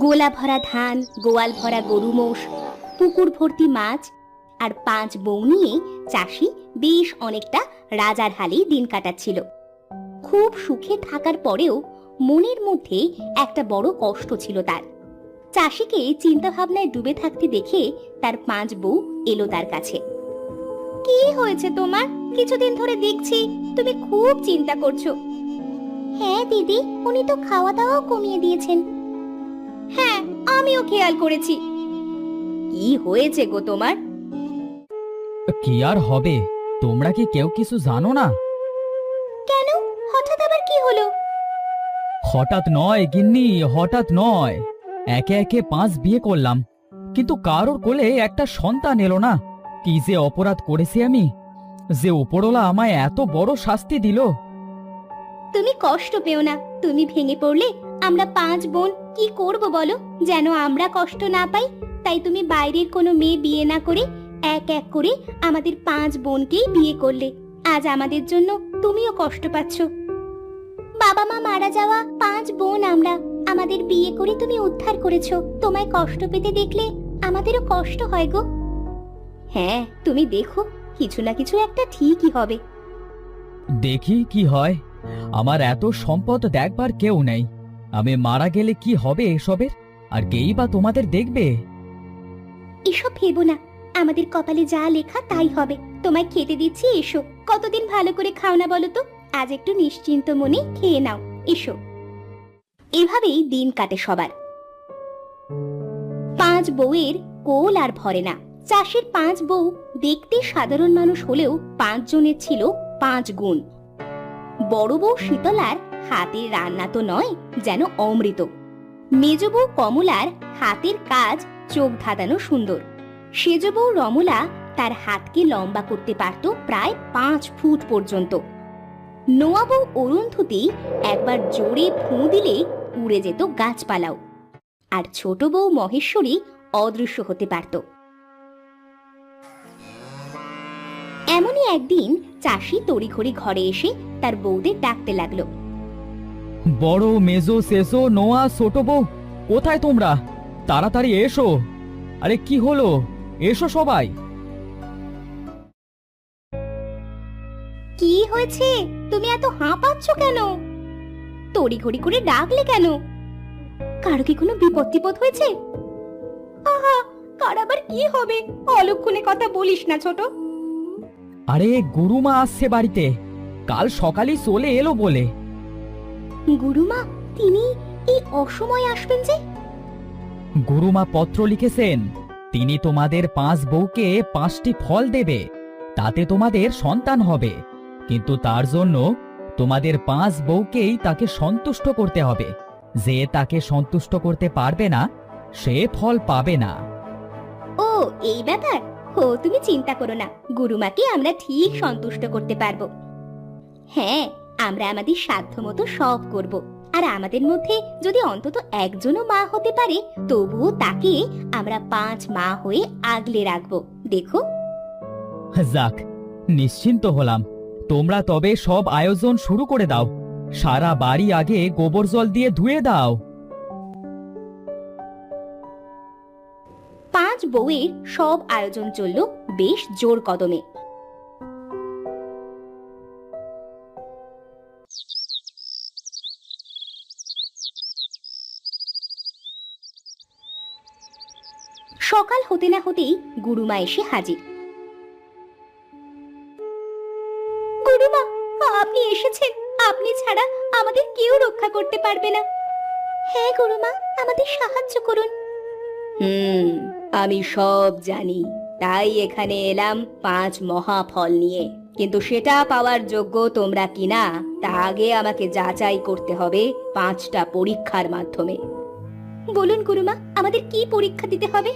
গোলা ভরা ধান, গোয়াল ভরা গরু মোষ, পুকুর ভর্তি মাছ আর 5 বউ নিয়ে চাষি বেশ অনেকটা রাজার হালেই দিন কাটাচ্ছিল। খুব সুখে থাকার পরেও মনের মধ্যে একটা বড় কষ্ট ছিল তার। চাষিকে চিন্তা ভাবনায় ডুবে থাকতে দেখে তার 5 বউ এলো তার কাছে। কি হয়েছে তোমার? কিছুদিন ধরে দেখছি তুমি খুব চিন্তা করছো। হ্যাঁ দিদি, উনি তো খাওয়া দাওয়াও কমিয়ে দিয়েছেন। হ্যাঁ, আমিও খেয়াল করেছি। কি হয়েছে গো তোমার? কি আর হবে, তোমরা কি কেউ কিছু জানো না? কেন, হঠাৎ আবার কি হলো? হঠাৎ নয় গিন্নি, হঠাৎ নয়। একে একে 5 বিয়ে করলাম, কিন্তু কারোর কোলে একটা সন্তান এলো না। কি যে অপরাধ করেছি আমি, যে উপরওয়ালা আমায় এত বড় শাস্তি দিল। তুমি কষ্ট পেও না, তুমি ভেঙে পড়লে আমরা 5 বোন কি করব বলো? যেন আমরা কষ্ট না পাই, তাই তুমি বাইরের কোনো মেয়ে বিয়ে না করে এক এক করে আমাদের 5 বোনকেই বিয়ে করলে। আজ আমাদের জন্য তুমিও কষ্ট পাচ্ছ। বাবা মা মারা যাওয়া 5 বোন আমরা, আমাদের বিয়ে করে তুমি উদ্ধার করেছো। তোমায় কষ্ট পেতে দেখলে আমাদেরও কষ্ট হয় গো। হ্যাঁ, তুমি দেখো, কিছু না কিছু একটা ঠিকই হবে। দেখি কি হয়। আমার এত সম্পদ দেখবার কেউ নেই, আমি মারা গেলে কি হবে এসবের? আর কেই বা তোমাদের দেখবে? এসব ভেবো না, আমাদের কপালে যা লেখা তাই হবে। তোমায় খেতে দিচ্ছি, এসো। কতদিন ভালো করে খাও না বলো তো? আজ একটু নিশ্চিন্ত মনে খেয়ে নাও, এসো। এভাবেই দিন কাটে সবার। 5 বউয়ের কোল আর ভরে না। চাষির 5 বউ দেখতে সাধারণ মানুষ হলেও 5 জনের ছিল 5 গুণ। বড় বউ শীতলার হাতের রান্না তো নয়, যেন অমৃত। মেজ বউ কমলার হাতের কাজ চোখ ধাঁধানো সুন্দর। সেজ বউ রমলা তার হাতকে লম্বা করতে পারত প্রায় 5 ফুট পর্যন্ত। নোয়া বউ অরুন্ধতী একবার জোরে ফুঁ দিলে উড়ে যেত গাছপালাও। আর ছোট বউ মহেশ্বরী অদৃশ্য হতে পারত। এমনই একদিন চাষি তড়িঘড়ি ঘরে এসে তার বউদের ডাকতে লাগলো। বড়, মেজো, শেষো, নোয়া, ছোট বউ, কোথায় তোমরা? তাড়াতাড়ি এসো। আরে কি হলো, এসো সবাই। কি হয়েছে? তুমি এত হাঁপাচ্ছ কেন? তড়িঘড়ি করে ডাকলে কেন? কারো কি কোনো বিপদ হয়েছে? আহা, কার আবার কি হবে? অলক্ষণে কথা বলিস না ছোট। আরে গুরুমা আসছে বাড়িতে, কাল সকালেই চলে এলো বলে। গুরুমা? তিনি এই অসময়ে আসবেন যে? গুরুমা পত্র লিখেছেন, তিনি তোমাদের 5 বউকে 5টি ফল দেবে, তাতে তোমাদের সন্তান হবে। কিন্তু তার জন্য তোমাদের 5 বউকেই তাকে সন্তুষ্ট করতে হবে। যে তাকে সন্তুষ্ট করতে পারবে না, সে ফল পাবে না। ও, এই ব্যাপার। ও, তুমি চিন্তা করো না, গুরুমাকে আমরা ঠিক সন্তুষ্ট করতে পারবো। হ্যাঁ, আমরা আমাদের সাধ্যমতো সব করব। আর আমাদের মধ্যে যদি অন্তত একজনও মা হতে পারে, তবুও তাকে আমরা 5 মা হয়ে আগলে রাখবো। দেখো। যাক, নিশ্চিন্ত হলাম। তোমরা তবে সব আয়োজন শুরু করে দাও। সারা বাড়ি আগে গোবর জল দিয়ে ধুয়ে দাও। 5 বউয়ের সব আয়োজন চলল বেশ জোর কদমে। সকাল হতে না হতেই গুরুমা এসে হাজির। গুরুমা, আপনি এসেছেন। আপনি ছাড়া আমাদের কেউ রক্ষা করতে পারবে না। হ্যাঁ গুরুমা, আমাদের সাহায্য করুন। আমি সব জানি, তাই এখানে এলাম 5 মহাফল নিয়ে। কিন্তু সেটা পাওয়ার যোগ্য তোমরা কিনা তা আগে আমাকে যাচাই করতে হবে 5টা পরীক্ষার মাধ্যমে। বলুন গুরুমা, আমাদের কি পরীক্ষা দিতে হবে?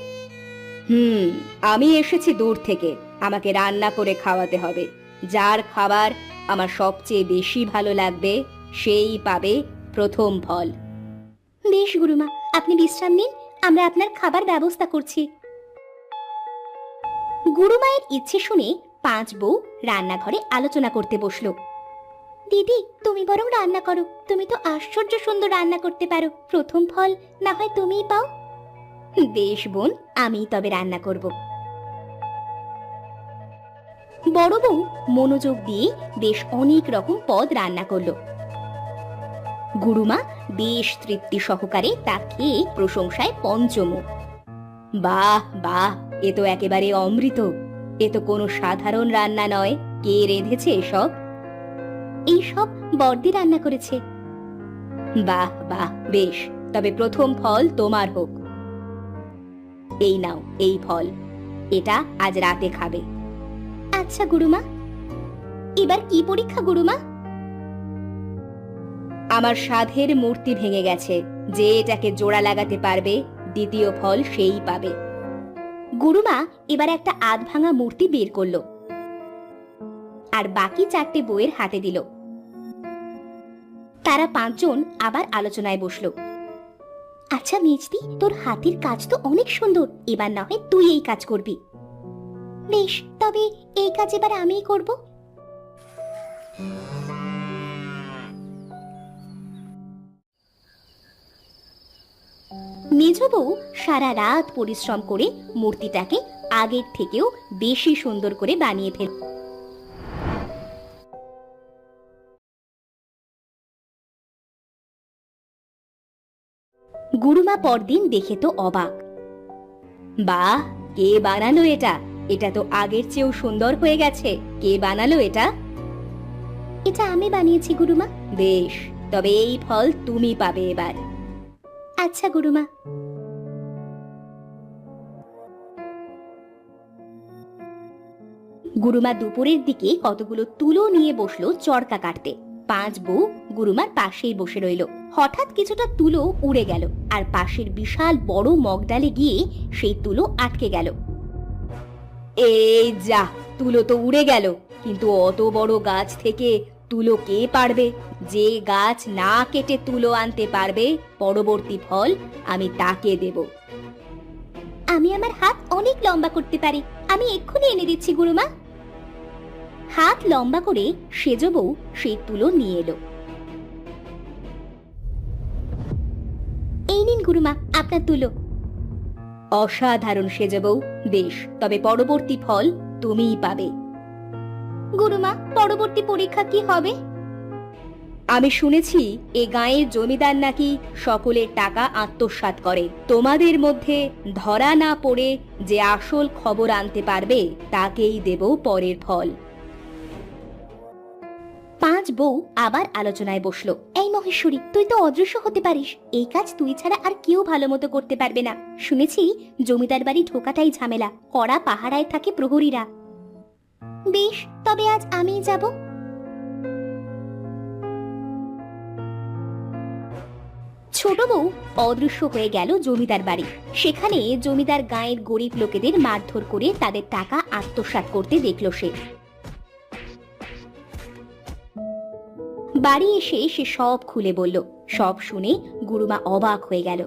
আমি এসেছি দূর থেকে, আমাকে রান্না করে খাওয়াতে হবে। যার খাবার আমার সবচেয়ে বেশি ভালো লাগবে সেই পাবে প্রথম ফল। বেশ গুরুমা, আপনি বিশ্রাম নিন, আমরা আপনার খাবার ব্যবস্থা করছি। গুরুমায়ের ইচ্ছে শুনে 5 বউ রান্নাঘরে আলোচনা করতে বসলো। দিদি, তুমি বরং রান্না করো, তুমি তো আশ্চর্য সুন্দর রান্না করতে পারো, প্রথম ফল না হয় তুমিই পাও। বেশ বোন, আমি তবে রান্না করব। বড় বউ মনোযোগ দিয়ে বেশ অনেক রকম পদ রান্না করলো। গুরুমা বেশ তৃপ্তি সহকারে তা খেয়ে প্রশংসায় পঞ্চমুখ। বাহ বাহ, এ তো একেবারে অমৃত, এ তো কোনো সাধারণ রান্না নয়। কে রেঁধেছে এসব? এইসব বর্দি রান্না করেছে। বাহ বাহ, বেশ, তবে প্রথম ফল তোমার হোক। এই নাও এই ফল, এটা আজ রাতে খাবে। আচ্ছা গুরুমা। এবার কি পরীক্ষা গুরুমা? আমার সাধের মূর্তি ভেঙে গেছে, যে এটাকে জোড়া লাগাতে পারবে দ্বিতীয় ফল সেই পাবে। গুরুমা এবার একটা আধ ভাঙা মূর্তি বের করলো আর বাকি 4টে বউয়ের হাতে দিল। তারা 5 জন আবার আলোচনায় বসলো। আচ্ছা মেজদি, তোর হাতের কাজ তো অনেক সুন্দর, এবার না হয় তুই এই কাজ করবি। বেশ, তবে এই কাজ এবার আমিই করব। মেজ বউ সারা রাত পরিশ্রম করে মূর্তিটাকে আগের থেকেও বেশি সুন্দর করে বানিয়ে ফেল। গুরুমা পরদিন দেখে তো অবাক। বাহ, কে বানালো এটা? এটা তো আগের চেয়েও সুন্দর হয়ে গেছে। কে বানালো এটা? এটা আমি বানিয়েছি গুরুমা। বেশ, তবে এই ফল তুমি পাবে এবার। আচ্ছা গুরুমা। গুরুমা দুপুরের দিকে কতগুলো তুলো নিয়ে বসলো চরকা কাটতে। 5 বউ গুরুমার পাশেই বসে রইল। হঠাৎ কিছুটা তুলো উড়ে গেল আর পাশের বিশাল বড় মগডালে গিয়ে সেই তুলো আটকে গেল। এই যা, তুলো তো উড়ে গেল, কিন্তু অত বড় গাছ থেকে তুলো কে পারবে? যে গাছ না কেটে তুলো আনতে পারবে পরবর্তী ফল আমি তাকে দেব। আমি আমার হাত অনেক লম্বা করতে পারি, আমি এক্ষুনি এনে দিচ্ছি গুরুমা। হাত লম্বা করে সেজ বউ সেই তুলো নিয়ে এলো। এই নিন গুরুমা আপনার তুলো। অসাধারণ সেজ বউ, বেশ, তবে পরবর্তী ফল তুমিই পাবে। গুরুমা, পরবর্তী পরীক্ষা কি হবে? আমি শুনেছি এ গাঁয়ের জমিদার নাকি সকলের টাকা আত্মসাৎ করে। তোমাদের মধ্যে ধরা না পড়ে যে আসল খবর আনতে পারবে তাকেই দেব পরের ফল। 5 বউ আবার আলোচনায় বসলো। এই মহেশ্বরী, তুই তো অদৃশ্য হতে পারিস, এই কাজ তুই ছাড়া আর কেউ ভালো মতো করতে পারবে না। শুনেছি জমিদার বাড়ি ঢোকাটাই ঝামেলা, কড়া পাহারায় থাকে প্রহরীরা। বেশ, তবে আজ আমিই যাব। ছোট বউ অদৃশ্য হয়ে গেল জমিদার বাড়ি। সেখানে জমিদার গাঁয়ের গরিব লোকেদের মারধর করে তাদের টাকা আত্মসাৎ করতে দেখল সে। বাড়ি এসে সে সব খুলে বলল। সব শুনে গুরুমা অবাক হয়ে গেল।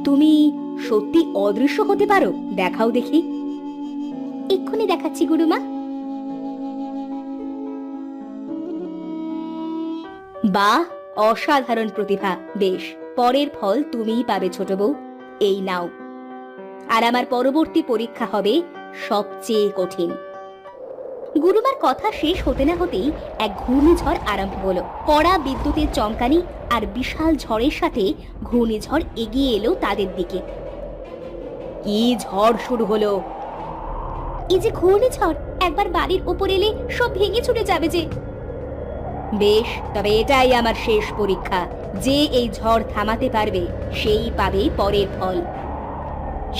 তুমি সত্যি অদৃশ্য হতে পারো? দেখাও দেখি। এক্ষুনি দেখাচ্ছি গুরুমা। বাহ, অসাধারণ প্রতিভা। বেশ, পরের ফল তুমিই পাবে ছোট বউ, এই নাও। আর আমার পরবর্তী পরীক্ষা হবে সবচেয়ে কঠিন। গুরুমার কথা শেষ হতে না হতেই এক ঘূর্ণিঝড় আরম্ভ হলো। কড়া বিদ্যুতের চমকানি আর বিশাল ঝড়ের সাথে ঘূর্ণিঝড় এগিয়ে এলো তাদের দিকে। কি ঝড় শুরু হলো! এই যে ঘূর্ণিঝড়, একবার বাড়ির উপর এলে সব ভেঙে ছুটে যাবে যে। বেশ, তবে এটাই আমার শেষ পরীক্ষা। যে এই ঝড় থামাতে পারবে সেই পাবে পরের ফল।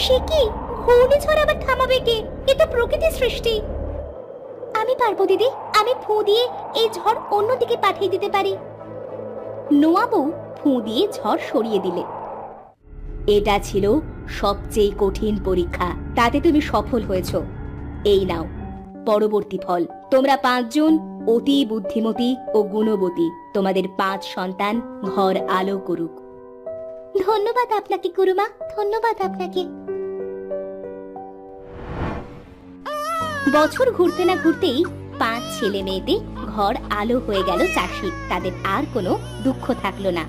সে কি, ঘূর্ণিঝড় আবার থামাবে কে? এ তো প্রকৃতির সৃষ্টি। আমি পারবো দিদি, আমি ফু দিয়ে এই ঝড় অন্যদিকে পাঠিয়ে দিতে পারি। নোয়া বউ ফু দিয়ে ঝড় সরিয়ে দিলে। এটা ছিল সবচেয়ে কঠিন পরীক্ষা, তাতে তুমি সফল হয়েছো। এই নাও পরবর্তী ফল। তোমরা 5 জন অতি বুদ্ধিমতী ও গুণবতী, তোমাদের 5 সন্তান ঘর আলো করুক। ধন্যবাদ আপনাকে গুরুমা, ধন্যবাদ আপনাকে। বছর ঘুরতে না ঘুরতেই 5 ছেলে মেয়েতে ঘর আলো হয়ে গেল চাষি। তাদের আর কোনো দুঃখ থাকলো না।